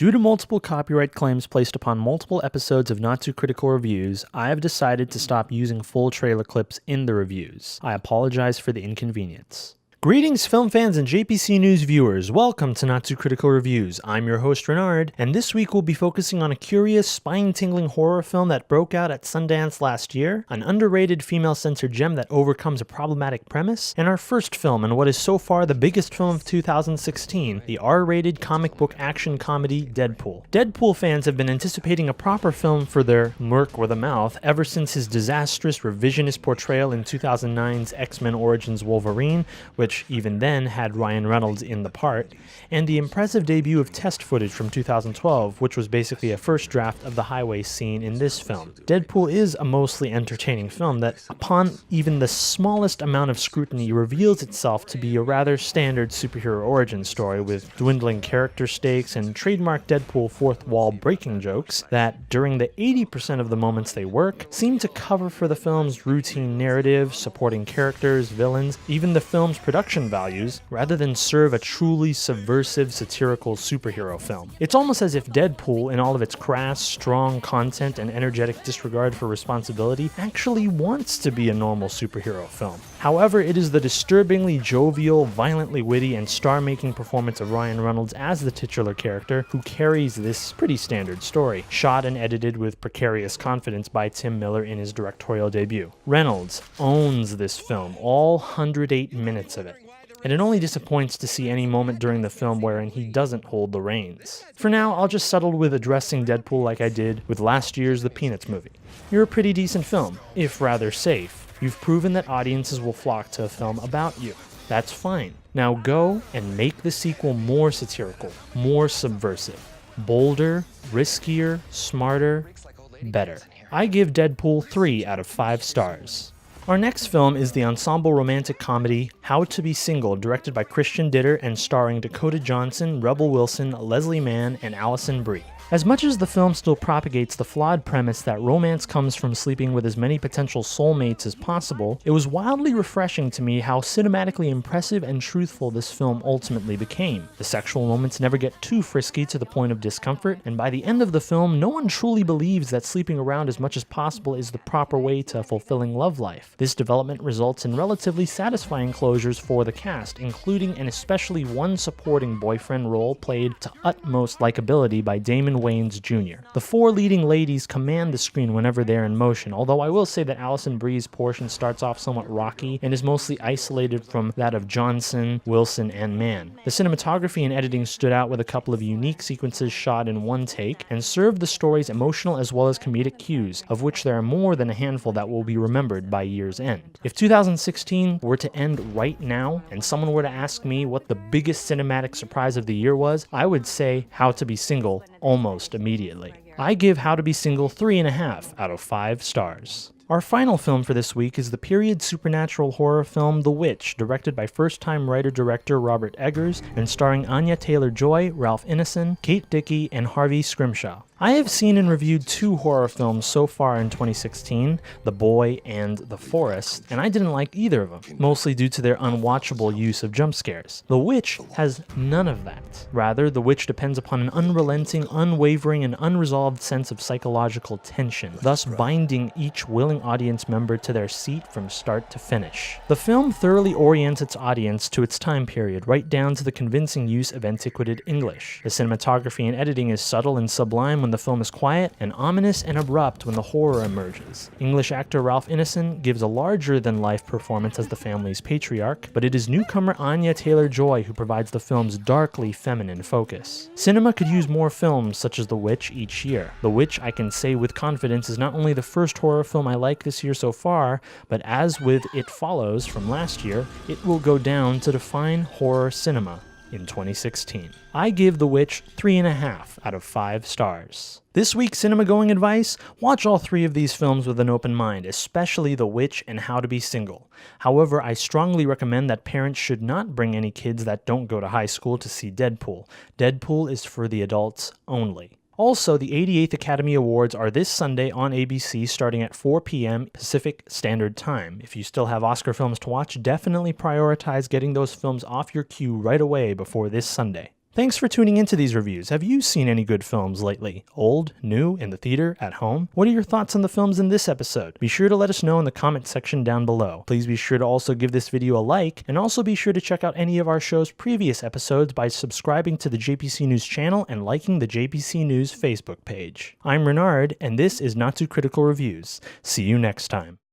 Due to multiple copyright claims placed upon multiple episodes of Not Too Critical Reviews, I have decided to stop using full trailer clips in the reviews. I apologize for the inconvenience. Greetings film fans and JPC News viewers, welcome to Not Too Critical Reviews. I'm your host Renard, and this week we'll be focusing on a curious, spine-tingling horror film that broke out at Sundance last year, an underrated female-centered gem that overcomes a problematic premise, and our first film in what is so far the biggest film of 2016, the R-rated comic book action comedy Deadpool. Deadpool fans have been anticipating a proper film for their Merc with a mouth ever since his disastrous revisionist portrayal in 2009's X-Men Origins Wolverine, which even then had Ryan Reynolds in the part, and the impressive debut of test footage from 2012, which was basically a first draft of the highway scene in this film. Deadpool is a mostly entertaining film that, upon even the smallest amount of scrutiny, reveals itself to be a rather standard superhero origin story with dwindling character stakes and trademark Deadpool fourth wall breaking jokes that, during the 80% of the moments they work, seem to cover for the film's routine narrative, supporting characters, villains, even the film's production values, rather than serve a truly subversive satirical superhero film. It's almost as if Deadpool, in all of its crass, strong content and energetic disregard for responsibility, actually wants to be a normal superhero film. However, it is the disturbingly jovial, violently witty, and star-making performance of Ryan Reynolds as the titular character who carries this pretty standard story, shot and edited with precarious confidence by Tim Miller in his directorial debut. Reynolds owns this film, all 108 minutes of it. And it only disappoints to see any moment during the film wherein he doesn't hold the reins. For now, I'll just settle with addressing Deadpool like I did with last year's The Peanuts movie. You're a pretty decent film, if rather safe. You've proven that audiences will flock to a film about you. That's fine. Now go and make the sequel more satirical, more subversive, bolder, riskier, smarter, better. I give Deadpool 3 out of 5 stars. Our next film is the ensemble romantic comedy How to Be Single, directed by Christian Ditter and starring Dakota Johnson, Rebel Wilson, Leslie Mann, and Allison Brie. As much as the film still propagates the flawed premise that romance comes from sleeping with as many potential soulmates as possible, it was wildly refreshing to me how cinematically impressive and truthful this film ultimately became. The sexual moments never get too frisky to the point of discomfort, and by the end of the film, no one truly believes that sleeping around as much as possible is the proper way to a fulfilling love life. This development results in relatively satisfying closures for the cast, including and especially one supporting boyfriend role played to utmost likability by Damon Wayans Jr. The 4 leading ladies command the screen whenever they're in motion, although I will say that Allison Brie's portion starts off somewhat rocky and is mostly isolated from that of Johnson, Wilson, and Mann. The cinematography and editing stood out with a couple of unique sequences shot in one take and served the story's emotional as well as comedic cues, of which there are more than a handful that will be remembered by year's end. If 2016 were to end right now and someone were to ask me what the biggest cinematic surprise of the year was, I would say How to Be Single almost immediately. I give How to Be Single 3.5 out of 5 stars. Our final film for this week is the period supernatural horror film The Witch, directed by first-time writer-director Robert Eggers and starring Anya Taylor-Joy, Ralph Ineson, Kate Dickie, and Harvey Scrimshaw. I have seen and reviewed 2 horror films so far in 2016, The Boy and The Forest, and I didn't like either of them, mostly due to their unwatchable use of jump scares. The Witch has none of that. Rather, The Witch depends upon an unrelenting, unwavering, and unresolved sense of psychological tension, thus binding each willing audience member to their seat from start to finish. The film thoroughly orients its audience to its time period, right down to the convincing use of antiquated English. The cinematography and editing is subtle and sublime when the film is quiet, and ominous and abrupt when the horror emerges. English actor Ralph Ineson gives a larger-than-life performance as the family's patriarch, but it is newcomer Anya Taylor-Joy who provides the film's darkly feminine focus. Cinema could use more films such as The Witch each year. The Witch, I can say with confidence, is not only the first horror film I like this year so far, but as with It Follows from last year, it will go down to define horror cinema in 2016. I give The Witch 3.5 out of 5 stars. This week's Cinemagoing Advice: watch all 3 of these films with an open mind, especially The Witch and How to Be Single. However, I strongly recommend that parents should not bring any kids that don't go to high school to see Deadpool. Deadpool is for the adults only. Also, the 88th Academy Awards are this Sunday on ABC starting at 4 p.m. Pacific Standard Time. If you still have Oscar films to watch, definitely prioritize getting those films off your queue right away before this Sunday. Thanks for tuning into these reviews. Have you seen any good films lately? Old, new, in the theater, at home? What are your thoughts on the films in this episode? Be sure to let us know in the comment section down below. Please be sure to also give this video a like, and also be sure to check out any of our show's previous episodes by subscribing to the JPC News channel and liking the JPC News Facebook page. I'm Renard, and this is Not Too Critical Reviews. See you next time.